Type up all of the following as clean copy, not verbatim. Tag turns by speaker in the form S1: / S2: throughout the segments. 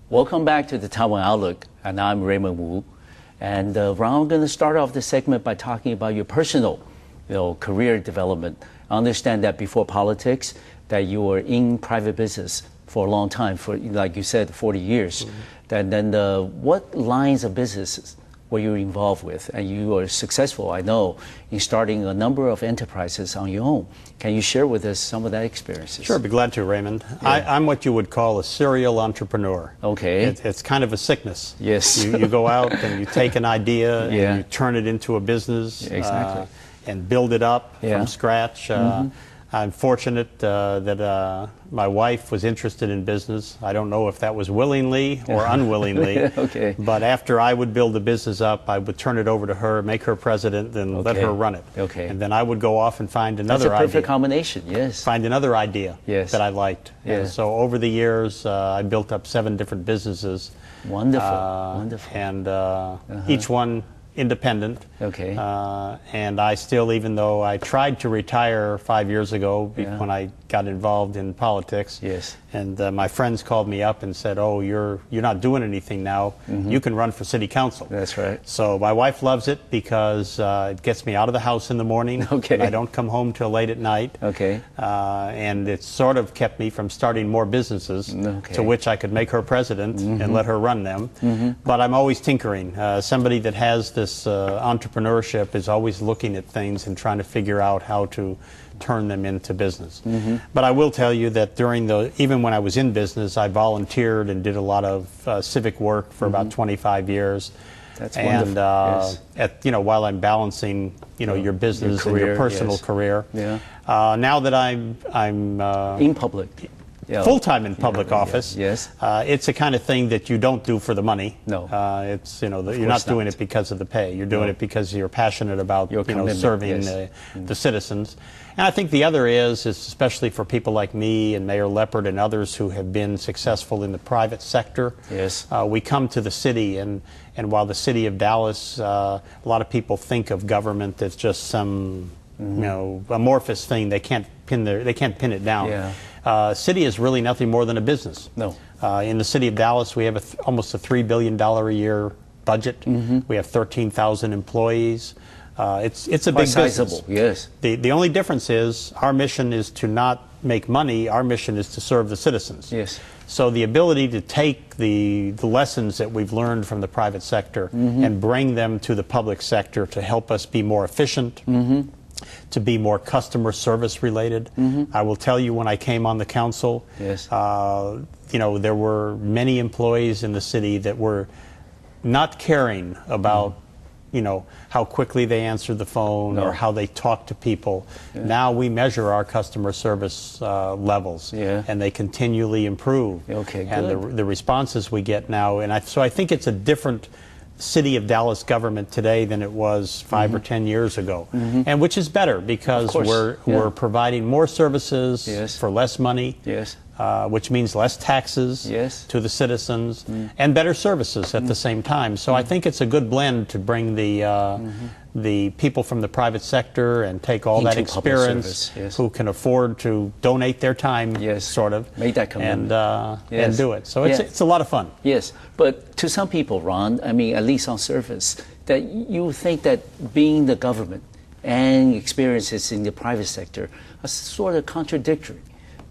S1: Welcome back to the Taiwan Outlook, and I'm Raymond Wu. And Ron, I'm going to start off the segment by talking about your personal, career development. I understand that before politics, that you were in private business for a long time, for like you said, 40 years. And then what lines of businesses were you involved with? And you were successful, I know, in starting a number of enterprises on your own. Can you share with us some of that experiences?
S2: Sure, I'd be glad to, Raymond. Yeah. I'm what you would call a serial entrepreneur.
S1: Okay.
S2: It's kind of a sickness.
S1: Yes.
S2: You go out and you take an idea and you turn it into a business.
S1: Exactly.
S2: And build it up from scratch. I'm fortunate that my wife was interested in business. I don't know if that was willingly or unwillingly.
S1: Okay.
S2: But after I would build the business up, I would turn it over to her, make her president, and let her run it.
S1: Okay.
S2: And then I would go off and find another idea.
S1: That's a perfect combination, yes.
S2: Find another idea that I liked.
S1: Yes.
S2: And so over the years, I built up 7 different businesses.
S1: Wonderful, wonderful.
S2: And each one independent.
S1: Okay.
S2: And I still, even though I tried to retire 5 years ago when I got involved in politics, and my friends called me up and said, "Oh, you're not doing anything now. You can run for city council."
S1: That's right.
S2: So my wife loves it because it gets me out of the house in the morning.
S1: Okay.
S2: And I don't come home till late at night.
S1: Okay.
S2: And it sort of kept me from starting more businesses to which I could make her president and let her run them. But I'm always tinkering. Somebody that has this entrepreneurship is always looking at things and trying to figure out how to turn them into business. But I will tell you that even when I was in business, I volunteered and did a lot of civic work for about 25 years.
S1: That's wonderful.
S2: And while I'm balancing, your business and your personal career.
S1: Yeah.
S2: Now that I'm
S1: in public.
S2: Full-time in public office.
S1: Yes.
S2: It's a kind of thing that you don't do for the money.
S1: No.
S2: It's you're not doing it because of the pay. You're doing it because you're passionate about serving the citizens. And I think the other is especially for people like me and Mayor Leopard and others who have been successful in the private sector.
S1: Yes.
S2: We come to the city and while the city of Dallas, a lot of people think of government as just some amorphous thing. They can't pin it down.
S1: Yeah.
S2: City is really nothing more than a business.
S1: No.
S2: In the city of Dallas, we have almost a $3 billion a year budget. We have 13,000 employees. It's a big
S1: sizable,
S2: business.
S1: Yes.
S2: The only difference is our mission is to not make money. Our mission is to serve the citizens.
S1: Yes.
S2: So the ability to take the lessons that we've learned from the private sector and bring them to the public sector to help us be more efficient, to be more customer service related. I will tell you, when I came on the council, there were many employees in the city that were not caring about how quickly they answered the phone or how they talk to people. Now we measure our customer service levels, and they continually improve.
S1: Okay,
S2: and
S1: good.
S2: the responses we get now, so I think it's a different city of Dallas government today than it was 5 or 10 years ago, and which is better because we're providing more services for less money, which means less taxes to the citizens and better services at the same time. So I think it's a good blend to bring the people from the private sector and take all that experience who can afford to donate their time, sort of,
S1: make that commitment,
S2: and do it. So it's a lot of fun.
S1: Yes, but to some people, Ron, I mean, at least on surface, that you think that being the government and experiences in the private sector are sort of contradictory.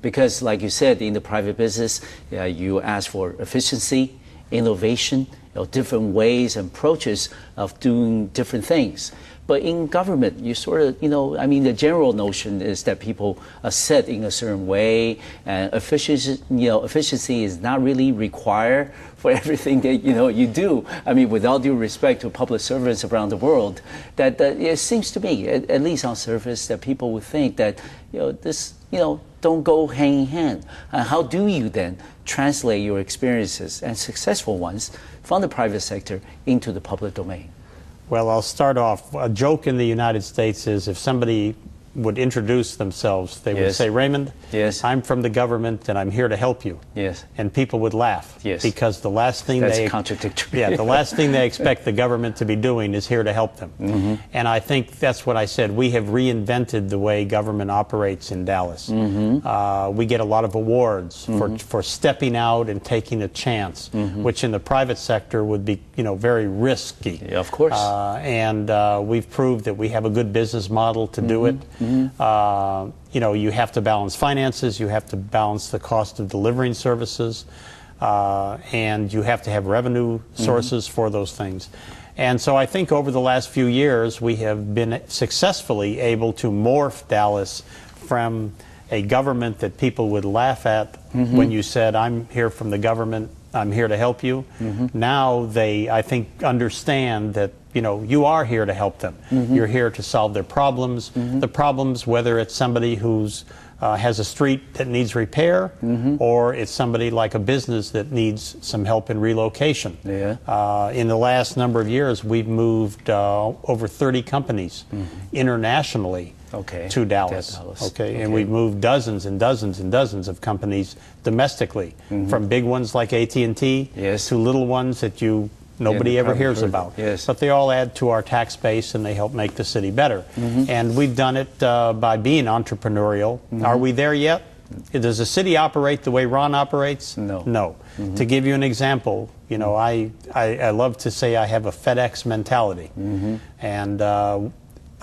S1: Because, like you said, in the private business, you ask for efficiency, innovation, different ways and approaches of doing different things. But in government, you sort of, the general notion is that people are set in a certain way, and efficiency is not really required for everything that, you do. I mean, with all due respect to public servants around the world, that it seems to me, at least on surface, that people would think that, this, don't go hand in hand. How do you then translate your experiences and successful ones from the private sector into the public domain?
S2: Well, I'll start off. A joke in the United States is if somebody would introduce themselves, they would
S1: Yes.
S2: say, Raymond,
S1: Yes.
S2: I'm from the government and I'm here to help you.
S1: Yes.
S2: And people would laugh.
S1: Yes.
S2: Because the last thing
S1: That's contradictory.
S2: the last thing they expect the government to be doing is here to help them.
S1: Mm-hmm.
S2: And I think that's what I said. We have reinvented the way government operates in Dallas.
S1: Mm-hmm.
S2: We get a lot of awards for stepping out and taking a chance, which in the private sector would be, very risky.
S1: Yeah, of course.
S2: And we've proved that we have a good business model to do it. You have to balance finances, you have to balance the cost of delivering services, and you have to have revenue sources for those things. And so I think over the last few years we have been successfully able to morph Dallas from a government that people would laugh at when you said, I'm here from the government, I'm here to help you. Now they, I think, understand that you are here to help them. You're here to solve their problems. The problems, whether it's somebody who's has a street that needs repair, or it's somebody like a business that needs some help in relocation.
S1: Yeah.
S2: In the last number of years, we've moved over 30 companies internationally to Dallas. And we've moved dozens and dozens and dozens of companies domestically, from big ones like AT&T to little ones that nobody ever hears about. But they all add to our tax base and they help make the city better. And we've done it by being entrepreneurial. Are we there yet? Does the city operate the way Ron operates? No. To give you an example, I love to say I have a FedEx mentality. And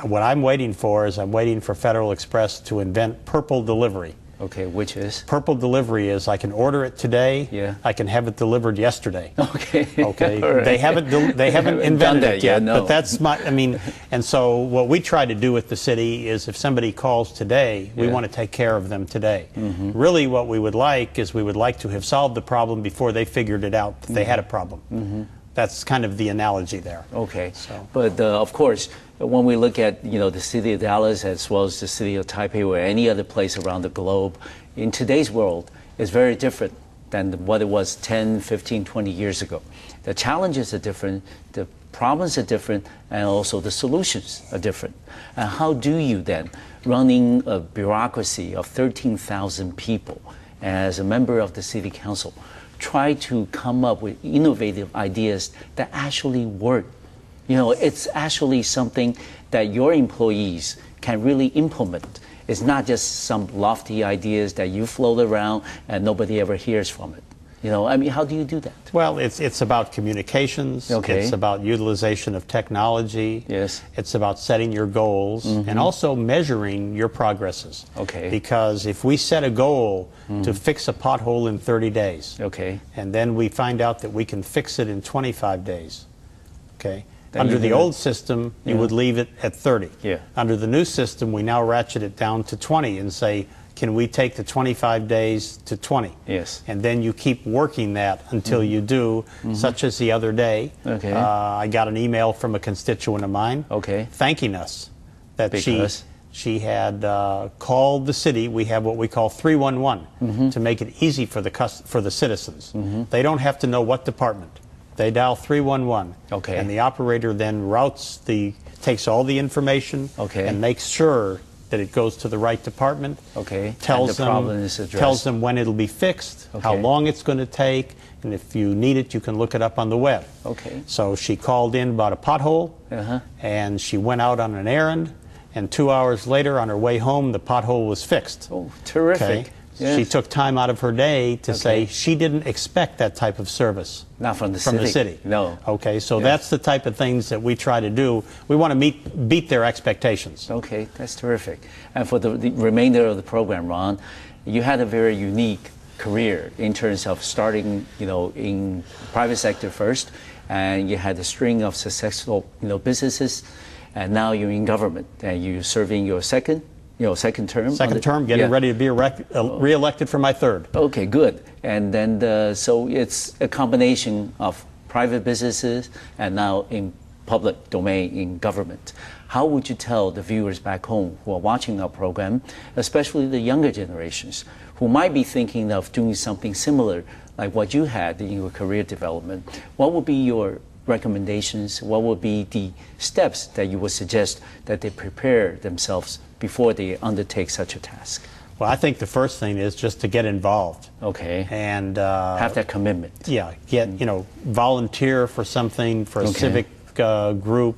S2: what I'm waiting for is I'm waiting for Federal Express to invent purple delivery.
S1: Okay, which is?
S2: Purple delivery is I can order it today, I can have it delivered yesterday.
S1: Okay.
S2: Right. They haven't invented it yet, but that's and so what we try to do with the city is if somebody calls today, we want to take care of them today. Really what we would like is we would like to have solved the problem before they figured it out that they had a problem. That's kind of the analogy there.
S1: Okay. So. But of course, when we look at the city of Dallas as well as the city of Taipei or any other place around the globe, in today's world, it's very different than what it was 10, 15, 20 years ago. The challenges are different, the problems are different, and also the solutions are different. And how do you then, running a bureaucracy of 13,000 people, as a member of the city council, try to come up with innovative ideas that actually work? It's actually something that your employees can really implement. It's not just some lofty ideas that you float around and nobody ever hears from it. How do you do that?
S2: Well, it's about communications. It's about utilization of technology. It's about setting your goals and also measuring your progresses. Because if we set a goal to fix a pothole in 30 days, and then we find out that we can fix it in 25 days, under the old system, you would leave it at 30. Under the new system, we now ratchet it down to 20 and say, can we take the 25 days to 20? And then you keep working that until you do, such as the other day. I got an email from a constituent of mine thanking us that she had called the city. We have what we call 311 to make it easy for the citizens. They don't have to know what department. They dial 311, and the operator then takes all the information and makes sure that it goes to the right department, tells them when it'll be fixed, how long it's going to take, and if you need it, you can look it up on the web. So she called in about a pothole, and she went out on an errand, and 2 hours later on her way home, the pothole was fixed.
S1: Oh, terrific.
S2: She took time out of her day to say she didn't expect that type of service.
S1: Not from the city.
S2: No. So that's the type of things that we try to do. We want to beat their expectations.
S1: That's terrific. And for the remainder of the program, Ron, you had a very unique career in terms of starting, in private sector first, and you had a string of successful, businesses, and now you're in government, and you're serving your second term.
S2: Second term, getting ready to be re-elected for my third.
S1: Okay, good. And then, so it's a combination of private businesses and now in public domain in government. How would you tell the viewers back home who are watching our program, especially the younger generations, who might be thinking of doing something similar like what you had in your career development? What would be your recommendations? What would be the steps that you would suggest that they prepare themselves before they undertake such a task?
S2: Well, I think the first thing is just to get involved.
S1: Okay.
S2: And
S1: have that commitment.
S2: Yeah, volunteer for something, for a civic group.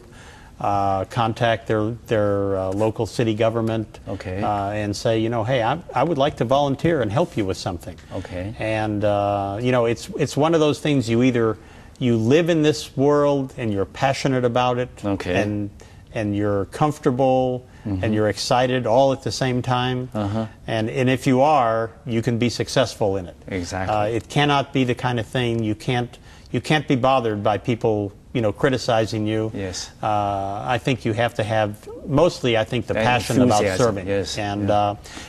S2: Contact their local city government.
S1: Okay.
S2: And say, hey, I would like to volunteer and help you with something.
S1: Okay.
S2: And it's one of those things, you live in this world and you're passionate about it.
S1: Okay.
S2: And you're comfortable. And you're excited all at the same time. And if you are, you can be successful in it.
S1: Exactly.
S2: It cannot be the kind of thing you can't be bothered by people criticizing you.
S1: Yes.
S2: I think you have to have mostly, I think, the passion about serving.
S1: Yes.
S2: And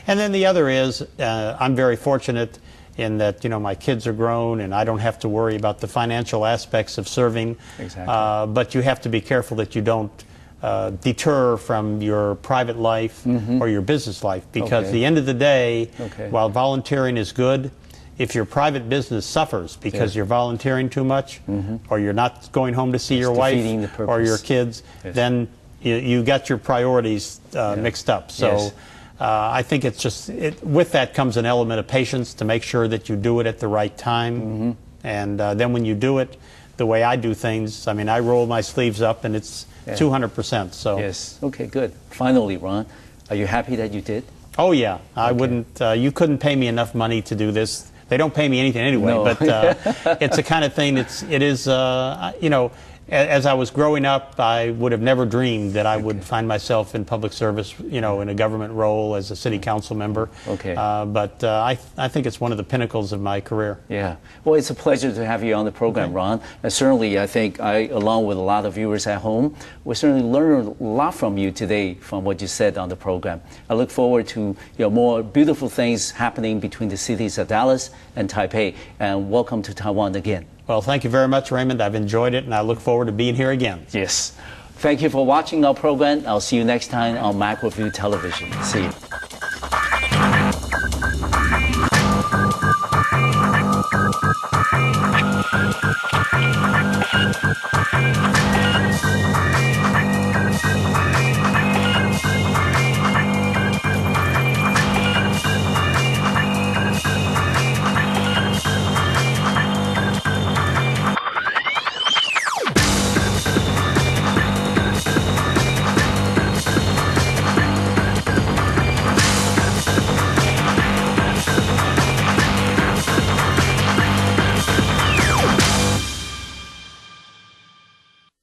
S2: then the other is I'm very fortunate in that my kids are grown and I don't have to worry about the financial aspects of serving.
S1: Exactly.
S2: But you have to be careful that you don't deter from your private life or your business life, because at the end of the day, while volunteering is good, if your private business suffers because you're volunteering too much, or you're not going home to see your wife or your kids, then you got your priorities mixed up. So I think it's just, with that comes an element of patience to make sure that you do it at the right time. And then when you do it the way I do things, I mean, I roll my sleeves up and it's 200%. So
S1: yes. Okay, good. Finally, Ron, are you happy that you did?
S2: Oh yeah, I wouldn't. You couldn't pay me enough money to do this. They don't pay me anything anyway.
S1: No.
S2: But it's the kind of thing. It is. As I was growing up, I would have never dreamed that I would find myself in public service, in a government role as a city council member.
S1: Okay.
S2: But I think it's one of the pinnacles of my career.
S1: Yeah. Well, it's a pleasure to have you on the program, Ron. And certainly, I think along with a lot of viewers at home, we certainly learned a lot from you today from what you said on the program. I look forward to more beautiful things happening between the cities of Dallas and Taipei. And welcome to Taiwan again.
S2: Well, thank you very much, Raymond. I've enjoyed it, and I look forward to being here again.
S1: Yes. Thank you for watching our program. I'll see you next time on Macroview Television. See you.